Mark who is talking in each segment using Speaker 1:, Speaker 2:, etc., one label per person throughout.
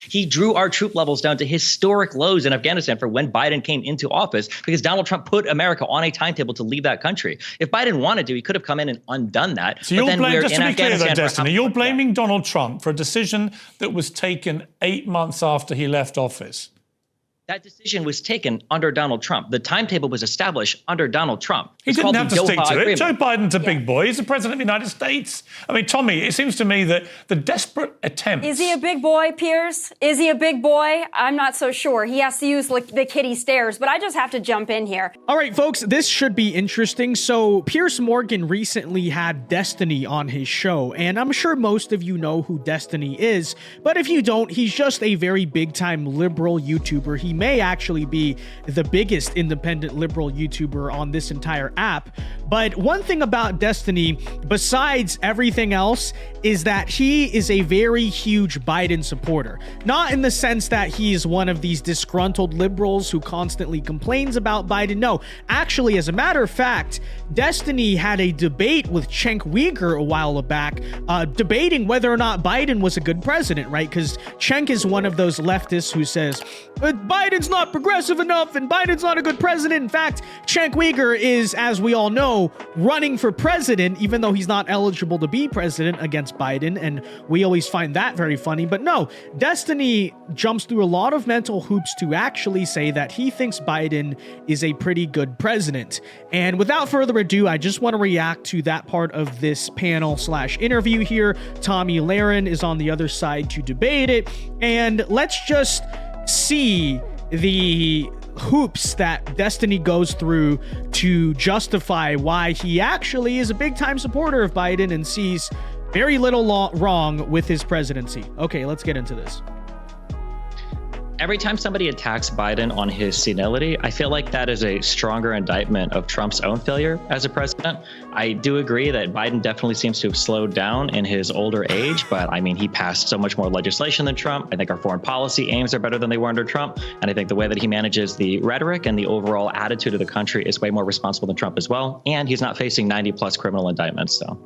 Speaker 1: He drew our troop levels down to historic lows in Afghanistan for when Biden came into office because Donald Trump put America on a timetable to leave that country. If Biden wanted to, he could have come in and undone that.
Speaker 2: So just to be clear though, Destiny, you're blaming Donald Trump for a decision that was taken 8 months after he left office.
Speaker 1: That decision was taken under Donald Trump. The timetable was established under Donald Trump.
Speaker 2: He didn't have to stick to it. Joe Biden's a big boy. He's the president of the United States. I mean, Tommy, it seems to me that the desperate attempts...
Speaker 3: Is he a big boy, Piers? Is he a big boy? I'm not so sure. He has to use the kiddie stairs, but I just have to jump in here.
Speaker 4: All right, folks, this should be interesting. So Piers Morgan recently had Destiny on his show, and I'm sure most of you know who Destiny is, but if you don't, he's just a very big-time liberal YouTuber. He may actually be the biggest independent liberal YouTuber on this entire app. But one thing about Destiny, besides everything else, is that he is a very huge Biden supporter. Not in the sense that he is one of these disgruntled liberals who constantly complains about Biden. No, actually, as a matter of fact, Destiny had a debate with Cenk Uygur a while back, debating whether or not Biden was a good president, right? Because Cenk is one of those leftists who says, Biden's not progressive enough and Biden's not a good president. In fact, Cenk Uygur is, as we all know, running for president, even though he's not eligible to be president against Biden. And we always find that very funny. But no, Destiny jumps through a lot of mental hoops to actually say that he thinks Biden is a pretty good president. And without further ado, I just want to react to that part of this panel/interview here. Tomi Lahren is on the other side to debate it. And let's just see the hoops that Destiny goes through to justify why he actually is a big-time supporter of Biden and sees very little wrong with his presidency. Okay, let's get into this.
Speaker 1: Every time somebody attacks Biden on his senility, I feel like that is a stronger indictment of Trump's own failure as a president. I do agree that Biden definitely seems to have slowed down in his older age, but I mean, he passed so much more legislation than Trump. I think our foreign policy aims are better than they were under Trump. And I think the way that he manages the rhetoric and the overall attitude of the country is way more responsible than Trump as well. And he's not facing 90+ criminal indictments, so.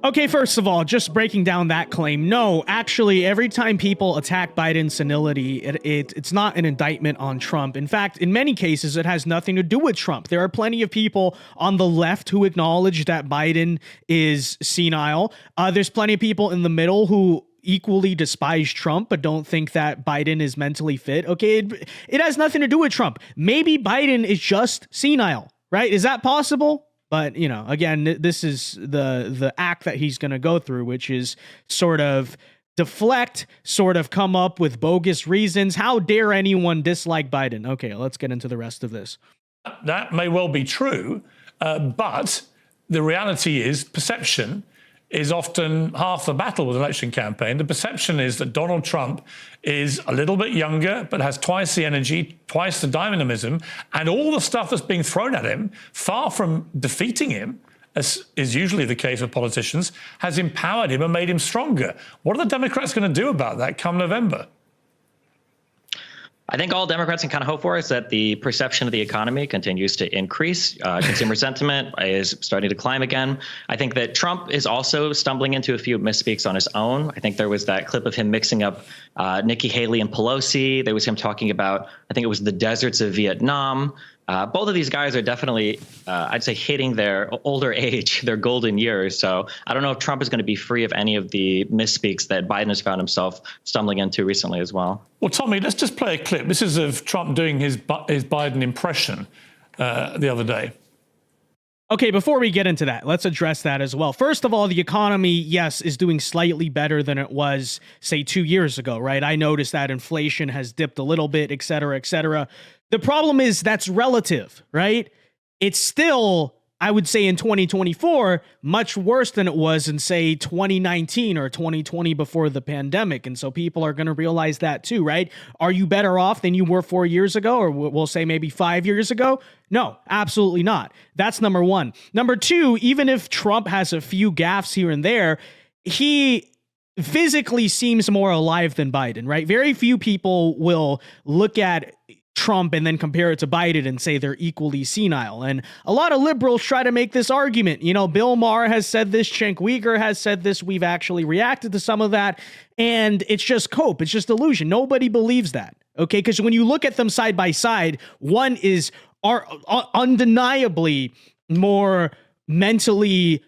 Speaker 4: Okay, first of all, just breaking down that claim. No, actually, every time people attack Biden's senility, it's not an indictment on Trump. In fact, in many cases, it has nothing to do with Trump. There are plenty of people on the left who acknowledge that Biden is senile. There's plenty of people in the middle who equally despise Trump, but don't think that Biden is mentally fit. Okay, it has nothing to do with Trump. Maybe Biden is just senile, right? Is that possible? But, you know, again, this is the act that he's going to go through, which is sort of deflect, sort of come up with bogus reasons. How dare anyone dislike Biden? Okay, let's get into the rest of this.
Speaker 2: That may well be true, but the reality is perception is often half the battle with an election campaign. The perception is that Donald Trump is a little bit younger, but has twice the energy, twice the dynamism, and all the stuff that's being thrown at him, far from defeating him, as is usually the case with politicians, has empowered him and made him stronger. What are the Democrats going to do about that come November?
Speaker 1: I think all Democrats can kind of hope for is that the perception of the economy continues to increase. Consumer sentiment is starting to climb again. I think that Trump is also stumbling into a few misspeaks on his own. I think there was that clip of him mixing up Nikki Haley and Pelosi. There was him talking about, I think it was the deserts of Vietnam. Both of these guys are definitely, I'd say, hitting their older age, their golden years. So I don't know if Trump is going to be free of any of the misspeaks that Biden has found himself stumbling into recently as well.
Speaker 2: Well, Tommy, let's just play a clip. This is of Trump doing his Biden impression the other day.
Speaker 4: Okay, before we get into that, let's address that as well. First of all, the economy, yes, is doing slightly better than it was, say, 2 years ago, right? I noticed that inflation has dipped a little bit, et cetera, et cetera. The problem is that's relative, right? It's still, I would say in 2024, much worse than it was in, say, 2019 or 2020 before the pandemic. And so people are going to realize that too, right? Are you better off than you were 4 years ago, or we'll say maybe 5 years ago? No, absolutely not. That's number one. Number two, even if Trump has a few gaffes here and there, he physically seems more alive than Biden, right? Very few people will look at Trump and then compare it to Biden and say they're equally senile. And a lot of liberals try to make this argument. You know, Bill Maher has said this, Cenk Uygur has said this. We've actually reacted to some of that. And it's just cope. It's just illusion. Nobody believes that. Okay, because when you look at them side by side, one is undeniably more mentally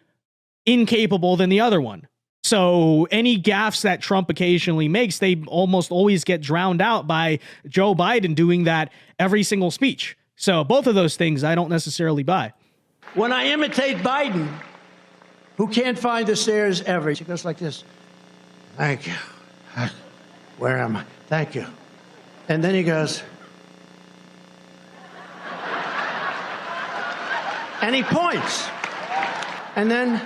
Speaker 4: incapable than the other one. So any gaffes that Trump occasionally makes, they almost always get drowned out by Joe Biden doing that every single speech. So both of those things I don't necessarily buy.
Speaker 5: When I imitate Biden, who can't find the stairs ever, he goes like this. Thank you. Where am I? Thank you. And then he goes. And he points. And then.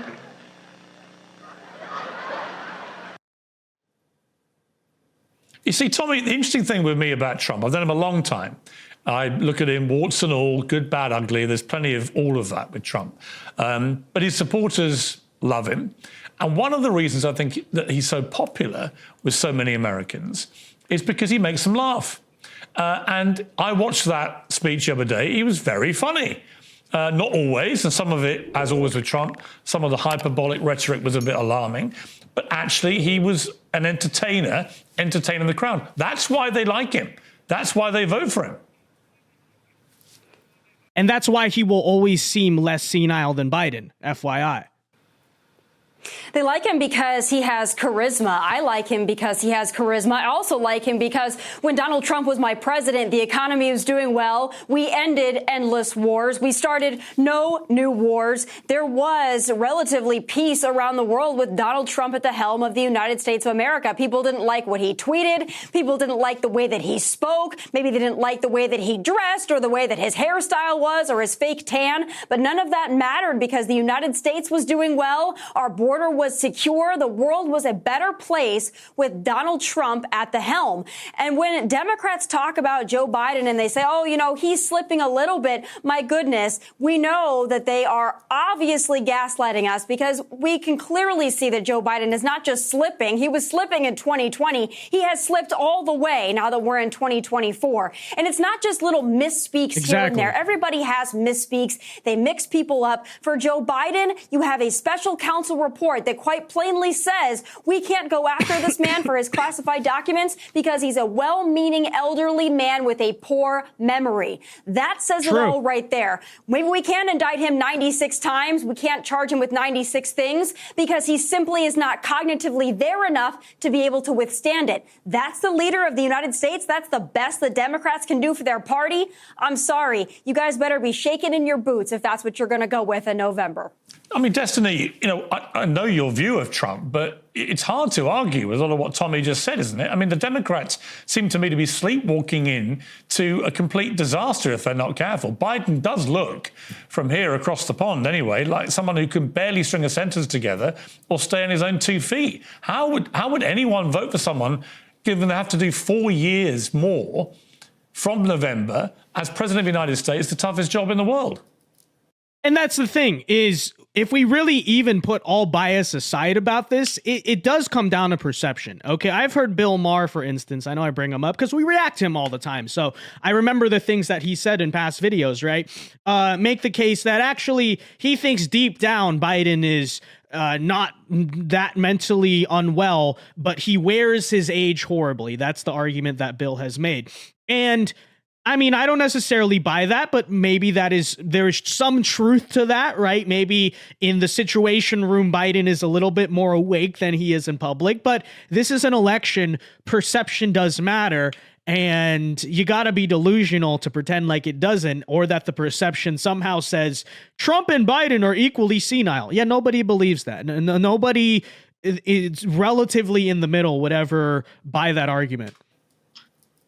Speaker 2: You see, Tommy, the interesting thing with me about Trump, I've known him a long time. I look at him, warts and all, good, bad, ugly. There's plenty of all of that with Trump. But his supporters love him. And one of the reasons I think that he's so popular with so many Americans is because he makes them laugh. And I watched that speech the other day. He was very funny. Not always, and some of it, as always with Trump, some of the hyperbolic rhetoric was a bit alarming. But actually, he was an entertainer, entertaining the crowd. That's why they like him. That's why they vote for him.
Speaker 4: And that's why he will always seem less senile than Biden, FYI.
Speaker 3: They like him because he has charisma. I like him because he has charisma. I also like him because when Donald Trump was my president, the economy was doing well. We ended endless wars. We started no new wars. There was relatively peace around the world with Donald Trump at the helm of the United States of America. People didn't like what he tweeted. People didn't like the way that he spoke. Maybe they didn't like the way that he dressed or the way that his hairstyle was or his fake tan. But none of that mattered because the United States was doing well. Our border was secure. The world was a better place with Donald Trump at the helm. And when Democrats talk about Joe Biden and they say, oh, you know, he's slipping a little bit, my goodness, we know that they are obviously gaslighting us because we can clearly see that Joe Biden is not just slipping. He was slipping in 2020. He has slipped all the way now that we're in 2024. And it's not just little misspeaks here and there. Everybody has misspeaks. They mix people up. For Joe Biden, you have a special counsel report that quite plainly says we can't go after this man for his classified documents because he's a well-meaning elderly man with a poor memory. That says it all right there. Maybe we can't indict him 96 times. We can't charge him with 96 things because he simply is not cognitively there enough to be able to withstand it. That's the leader of the United States. That's the best the Democrats can do for their party. I'm sorry. You guys better be shaking in your boots if that's what you're going to go with in November.
Speaker 2: I mean, Destiny, you know, I know your view of Trump, but it's hard to argue with all of what Tommy just said, isn't it? I mean, the Democrats seem to me to be sleepwalking in to a complete disaster if they're not careful. Biden does look, from here across the pond anyway, like someone who can barely string a sentence together or stay on his own 2 feet. How would anyone vote for someone given they have to do 4 years more from November as president of the United States, the toughest job in the world?
Speaker 4: And that's the thing is, if we really even put all bias aside about this, it does come down to perception. Okay, I've heard Bill Maher, for instance. I know I bring him up because we react to him all the time. So I remember the things that he said in past videos, right? Make the case that actually he thinks deep down Biden is not that mentally unwell, but he wears his age horribly. That's the argument that Bill has made. And I mean, I don't necessarily buy that, but maybe there's some truth to that, right? Maybe in the Situation Room, Biden is a little bit more awake than he is in public, but this is an election. Perception does matter. And you got to be delusional to pretend like it doesn't, or that the perception somehow says Trump and Biden are equally senile. Yeah, nobody believes that. Nobody is relatively in the middle would ever buy that argument.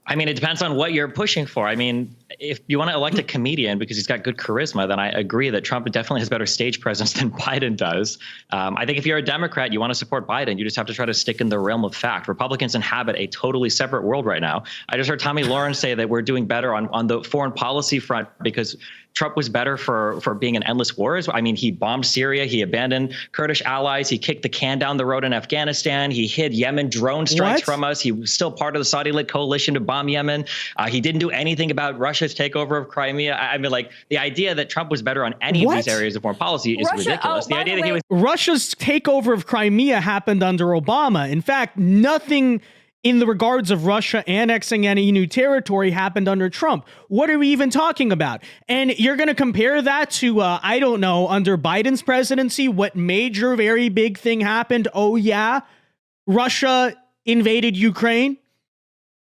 Speaker 1: I mean, it depends on what you're pushing for. I mean, if you want to elect a comedian because he's got good charisma, then I agree that Trump definitely has better stage presence than Biden does. I think if you're a Democrat, you want to support Biden, you just have to try to stick in the realm of fact. Republicans inhabit a totally separate world right now. I just heard Tomi Lahren say that we're doing better on the foreign policy front because Trump was better for being in endless wars. I mean, he bombed Syria, he abandoned Kurdish allies, he kicked the can down the road in Afghanistan, he hid Yemen drone strikes from us. He was still part of the Saudi-led coalition to bomb Yemen. He didn't do anything about Russia's takeover of Crimea. I mean, like, the idea that Trump was better on any of these areas of foreign policy is ridiculous. The idea that he was
Speaker 4: Russia's takeover of Crimea happened under Obama. In fact, nothing in the regards of Russia annexing any new territory happened under Trump. What are we even talking about? And you're going to compare that to, I don't know, under Biden's presidency, what major, very big thing happened? Oh, yeah, Russia invaded Ukraine.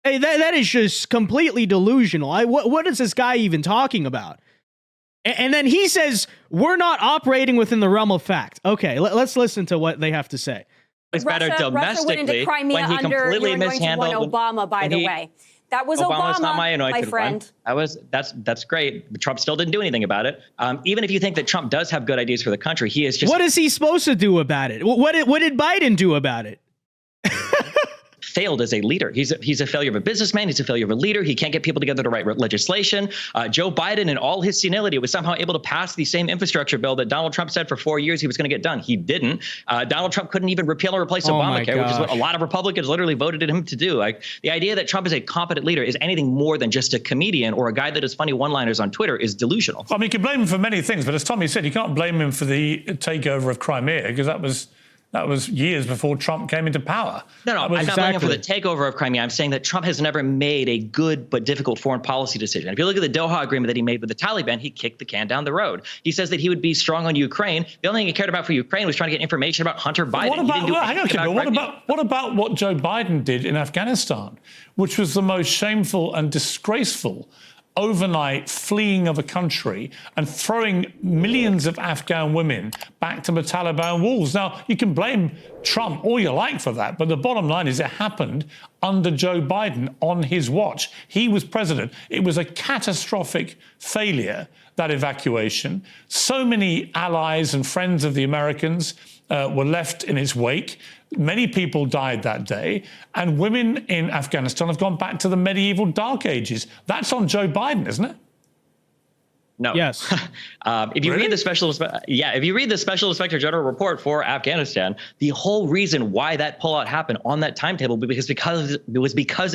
Speaker 4: Hey, that is just completely delusional. What is this guy even talking about? And then he says, we're not operating within the realm of fact. Okay, let's listen to what they have to say.
Speaker 1: was better domestically
Speaker 3: went into Crimea
Speaker 1: when he completely mishandled
Speaker 3: Obama, by the way. That was
Speaker 1: Obama's not my anointed
Speaker 3: my friend.
Speaker 1: One. That's great. But Trump still didn't do anything about it. Even if you think that Trump does have good ideas for the country, he is just.
Speaker 4: What is he supposed to do about it? What did Biden do about it?
Speaker 1: Failed as a leader. He's a failure of a businessman. He's a failure of a leader. He can't get people together to write legislation. Joe Biden, in all his senility, was somehow able to pass the same infrastructure bill that Donald Trump said for 4 years he was going to get done. He didn't. Donald Trump couldn't even repeal or replace Obamacare, which is what a lot of Republicans literally voted him to do. Like, the idea that Trump is a competent leader is anything more than just a comedian or a guy that does funny one-liners on Twitter is delusional.
Speaker 2: I mean, you can blame him for many things, but as Tommy said, you can't blame him for the takeover of Crimea because that was years before Trump came into power. No,
Speaker 1: I'm not blaming him for the takeover of Crimea. I'm saying that Trump has never made a good but difficult foreign policy decision. If you look at the Doha agreement that he made with the Taliban, he kicked the can down the road. He says that he would be strong on Ukraine. The only thing he cared about for Ukraine was trying to get information about Hunter Biden.
Speaker 2: What about what Joe Biden did in Afghanistan, which was the most shameful and disgraceful overnight fleeing of a country and throwing millions of Afghan women back to the Taliban walls. Now, you can blame Trump all you like for that, but the bottom line is it happened under Joe Biden on his watch. He was president. It was a catastrophic failure, that evacuation. So many allies and friends of the Americans were left in its wake. Many people died that day, and women in Afghanistan have gone back to the medieval dark ages. That's on Joe Biden, isn't it?
Speaker 1: No.
Speaker 4: Yes.
Speaker 1: If you read the special inspector general report for Afghanistan, the whole reason why that pullout happened on that timetable was because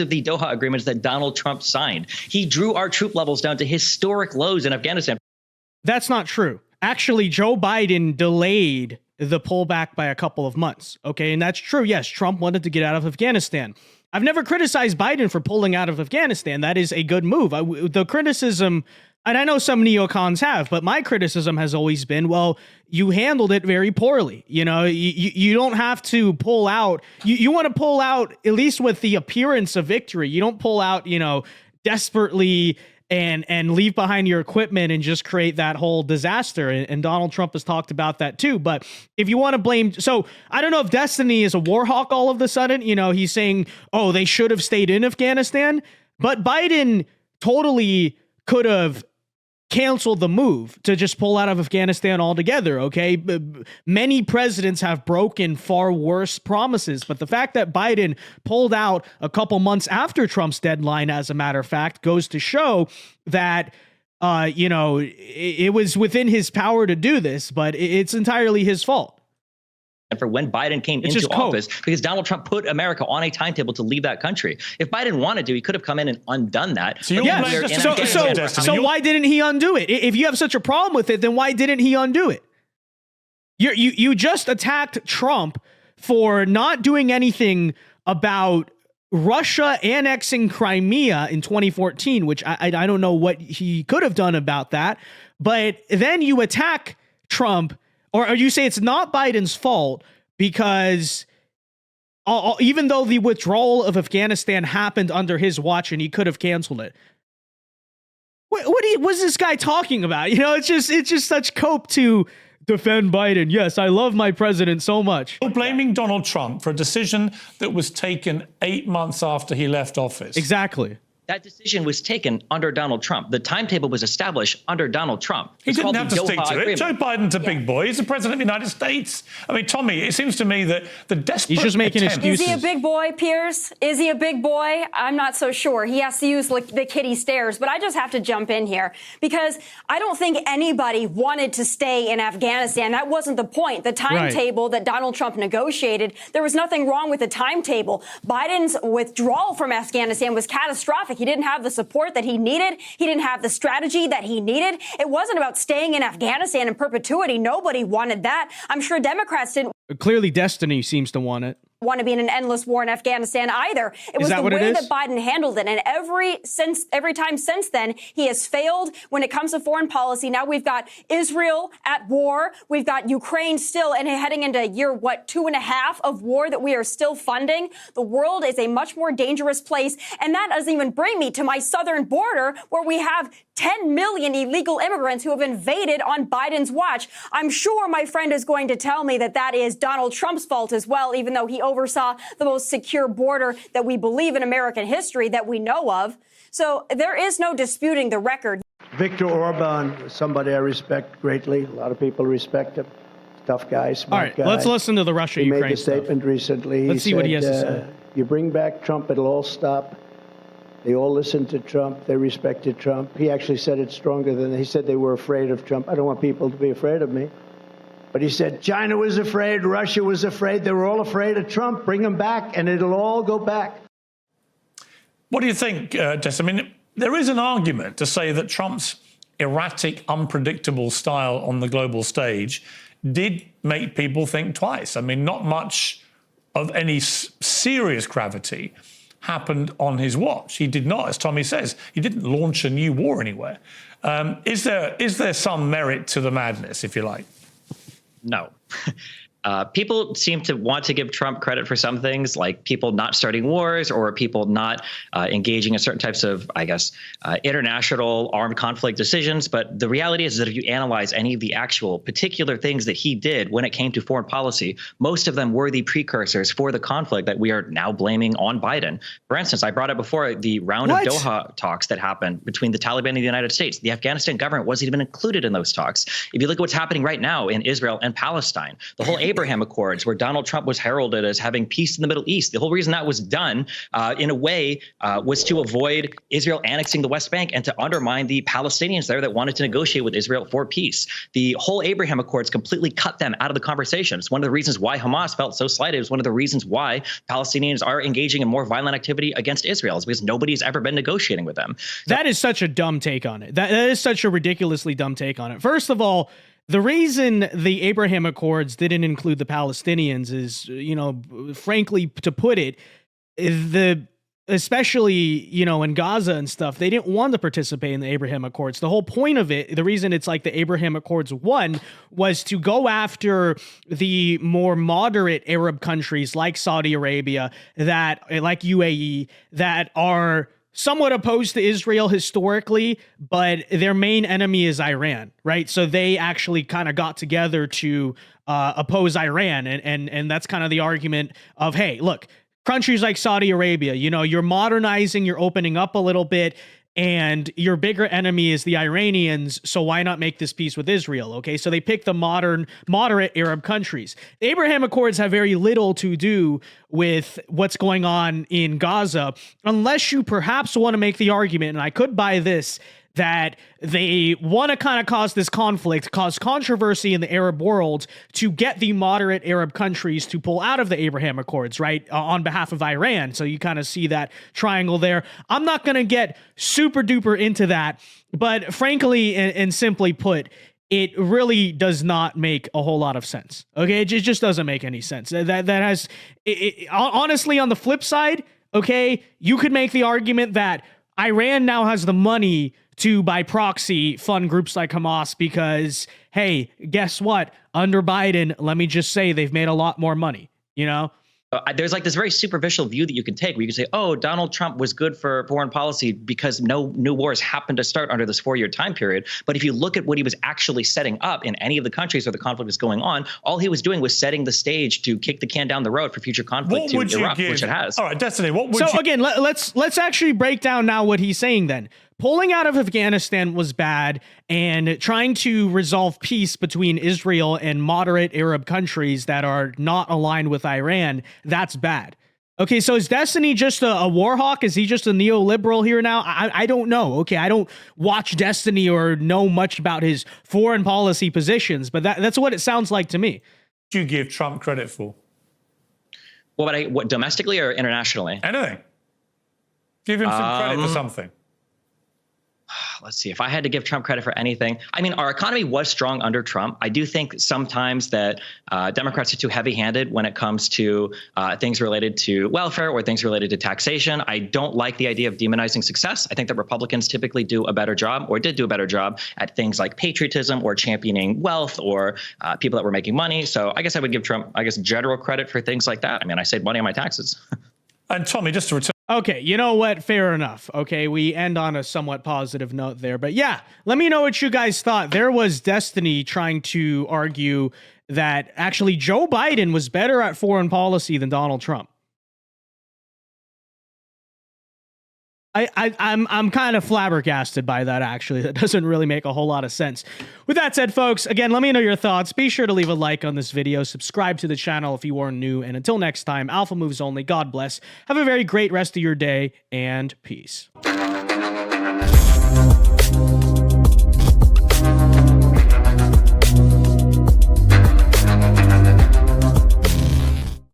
Speaker 1: of the Doha agreements that Donald Trump signed. He drew our troop levels down to historic lows in Afghanistan.
Speaker 4: That's not true. Actually, Joe Biden delayed the pullback by a couple of months. Okay, and that's true. Yes, Trump wanted to get out of Afghanistan. I've never criticized Biden for pulling out of Afghanistan. That is a good move. The criticism, and I know some neocons have, but my criticism has always been, well, you handled it very poorly. You know, you don't have to pull out. You want to pull out at least with the appearance of victory. You don't pull out, desperately and leave behind your equipment and just create that whole disaster. And Donald Trump has talked about that too. But if you want to blame, so I don't know if Destiny is a war hawk all of a sudden. He's saying, oh, they should have stayed in Afghanistan. But Biden totally could have canceled the move to just pull out of Afghanistan altogether, okay? Many presidents have broken far worse promises, but the fact that Biden pulled out a couple months after Trump's deadline, as a matter of fact, goes to show that, it was within his power to do this, but it's entirely his fault.
Speaker 1: And for when Biden came into office, because Donald Trump put America on a timetable to leave that country. If Biden wanted to, he could have come in and undone that.
Speaker 4: So why didn't he undo it? If you have such a problem with it, then why didn't he undo it? You just attacked Trump for not doing anything about Russia annexing Crimea in 2014, which I don't know what he could have done about that. But then you attack Trump. Or you say it's not Biden's fault because even though the withdrawal of Afghanistan happened under his watch and he could have canceled it. What's this guy talking about? It's just such cope to defend Biden. Yes, I love my president so much.
Speaker 2: You're blaming Donald Trump for a decision that was taken 8 months after he left office.
Speaker 4: Exactly.
Speaker 1: That decision was taken under Donald Trump. The timetable was established under Donald Trump.
Speaker 2: He
Speaker 1: It's
Speaker 2: didn't
Speaker 1: called
Speaker 2: have
Speaker 1: the
Speaker 2: to stick
Speaker 1: Doha
Speaker 2: to it.
Speaker 1: Agreement.
Speaker 2: Joe Biden's a big boy. He's the president of the United States. I mean, Tommy, it seems to me that the desperate
Speaker 4: He's just making
Speaker 2: attempt-
Speaker 4: excuses.
Speaker 3: Is he a big boy, Piers? Is he a big boy? I'm not so sure. He has to use like the kitty stairs, but I just have to jump in here because I don't think anybody wanted to stay in Afghanistan. That wasn't the point. The timetable that Donald Trump negotiated, there was nothing wrong with the timetable. Biden's withdrawal from Afghanistan was catastrophic. He didn't have the support that he needed. He didn't have the strategy that he needed. It wasn't about staying in Afghanistan in perpetuity. Nobody wanted that. I'm sure Democrats didn't
Speaker 4: Clearly, Destiny seems to want it.
Speaker 3: want to be in an endless war in Afghanistan either. It was
Speaker 4: that
Speaker 3: the
Speaker 4: what it
Speaker 3: way
Speaker 4: is?
Speaker 3: that Biden handled it. And every time since then, he has failed when it comes to foreign policy. Now we've got Israel at war. We've got Ukraine still and heading into year, 2.5 of war that we are still funding. The world is a much more dangerous place. And that doesn't even bring me to my southern border where we have 10 million illegal immigrants who have invaded on Biden's watch. I'm sure my friend is going to tell me that that is Donald Trump's fault as well, even though he oversaw the most secure border that we believe in American history that we know of. So there is no disputing the record.
Speaker 5: Viktor Orban, somebody I respect greatly. A lot of people respect him. Tough guy,
Speaker 4: All
Speaker 5: smart
Speaker 4: right,
Speaker 5: guy.
Speaker 4: let's listen to the
Speaker 5: He made
Speaker 4: Russia-Ukraine
Speaker 5: a
Speaker 4: stuff.
Speaker 5: statement recently.
Speaker 4: Let's see what he has to say.
Speaker 5: You bring back Trump, it'll all stop. They all listened to Trump. They respected Trump. He actually said it stronger than he said they were afraid of Trump. I don't want people to be afraid of me. But he said China was afraid, Russia was afraid. They were all afraid of Trump. Bring him back, and it'll all go back.
Speaker 2: What do you think, Tess? I mean, there is an argument to say that Trump's erratic, unpredictable style on the global stage did make people think twice. I mean, not much of any serious gravity happened on his watch. He did not, as Tommy says, he didn't launch a new war anywhere. Is there some merit to the madness, if you like?
Speaker 1: No. People seem to want to give Trump credit for some things, like people not starting wars or people not engaging in certain types of, I guess, international armed conflict decisions. But the reality is that if you analyze any of the actual particular things that he did when it came to foreign policy, most of them were the precursors for the conflict that we are now blaming on Biden. For instance, I brought up before the round of Doha talks that happened between the Taliban and the United States. The Afghanistan government wasn't even included in those talks. If you look at what's happening right now in Israel and Palestine, the whole Abraham Accords, where Donald Trump was heralded as having peace in the Middle East. The whole reason that was done, in a way, was to avoid Israel annexing the West Bank and to undermine the Palestinians there that wanted to negotiate with Israel for peace. The whole Abraham Accords completely cut them out of the conversation. It's one of the reasons why Hamas felt so slighted. It's one of the reasons why Palestinians are engaging in more violent activity against Israel, is because nobody's ever been negotiating with them.
Speaker 4: That is such a dumb take on it. That is such a ridiculously dumb take on it. First of all, the reason the Abraham Accords didn't include the Palestinians is, frankly, to put it, especially, in Gaza and stuff, they didn't want to participate in the Abraham Accords. The whole point of it, the reason it's like the Abraham Accords won, was to go after the more moderate Arab countries like Saudi Arabia, like UAE, that are somewhat opposed to Israel historically, but their main enemy is Iran, right? So they actually kind of got together to oppose Iran. And that's kind of the argument of, hey, look, countries like Saudi Arabia, you're modernizing, you're opening up a little bit, and your bigger enemy is the Iranians, so why not make this peace with Israel, okay? So they pick the moderate Arab countries. The Abraham Accords have very little to do with what's going on in Gaza, unless you perhaps want to make the argument, and I could buy this, that they want to kind of cause this conflict, cause controversy in the Arab world to get the moderate Arab countries to pull out of the Abraham Accords, right, on behalf of Iran. So you kind of see that triangle there. I'm not going to get super duper into that, but frankly and simply put, it really does not make a whole lot of sense. Okay, it just doesn't make any sense. That has, honestly, on the flip side, okay, you could make the argument that Iran now has the money to, by proxy, fund groups like Hamas because, hey, guess what? Under Biden, let me just say they've made a lot more money,
Speaker 1: There's like this very superficial view that you can take where you can say, oh, Donald Trump was good for foreign policy because no new wars happened to start under this 4-year time period. But if you look at what he was actually setting up in any of the countries where the conflict is going on, all he was doing was setting the stage to kick the can down the road for future conflict to erupt, which it has.
Speaker 2: All right, Destiny, what would
Speaker 4: So again, let's actually break down now what he's saying then. Pulling out of Afghanistan was bad, and trying to resolve peace between Israel and moderate Arab countries that are not aligned with Iran, that's bad. Okay, so is Destiny just a war hawk? Is he just a neoliberal here now? I don't know. Okay, I don't watch Destiny or know much about his foreign policy positions, but that's what it sounds like to me.
Speaker 2: do you give Trump credit for?
Speaker 1: What domestically or internationally?
Speaker 2: Anything. Give him some credit for something.
Speaker 1: Let's see, if I had to give Trump credit for anything, I mean, our economy was strong under Trump. I do think sometimes that Democrats are too heavy-handed when it comes to things related to welfare or things related to taxation. I don't like the idea of demonizing success. I think that Republicans typically do a better job, or did do a better job, at things like patriotism or championing wealth or people that were making money. So I guess I would give Trump, general credit for things like that. I mean, I saved money on my taxes.
Speaker 2: And Tommy, just to return.
Speaker 4: Okay, you know what? Fair enough. Okay, we end on a somewhat positive note there. But yeah, let me know what you guys thought. There was Destiny trying to argue that actually Joe Biden was better at foreign policy than Donald Trump. I'm kind of flabbergasted by that, actually. That doesn't really make a whole lot of sense. With that said, folks, again, let me know your thoughts. Be sure to leave a like on this video. Subscribe to the channel if you are new. And until next time, Alpha Moves Only. God bless. Have a very great rest of your day, and peace.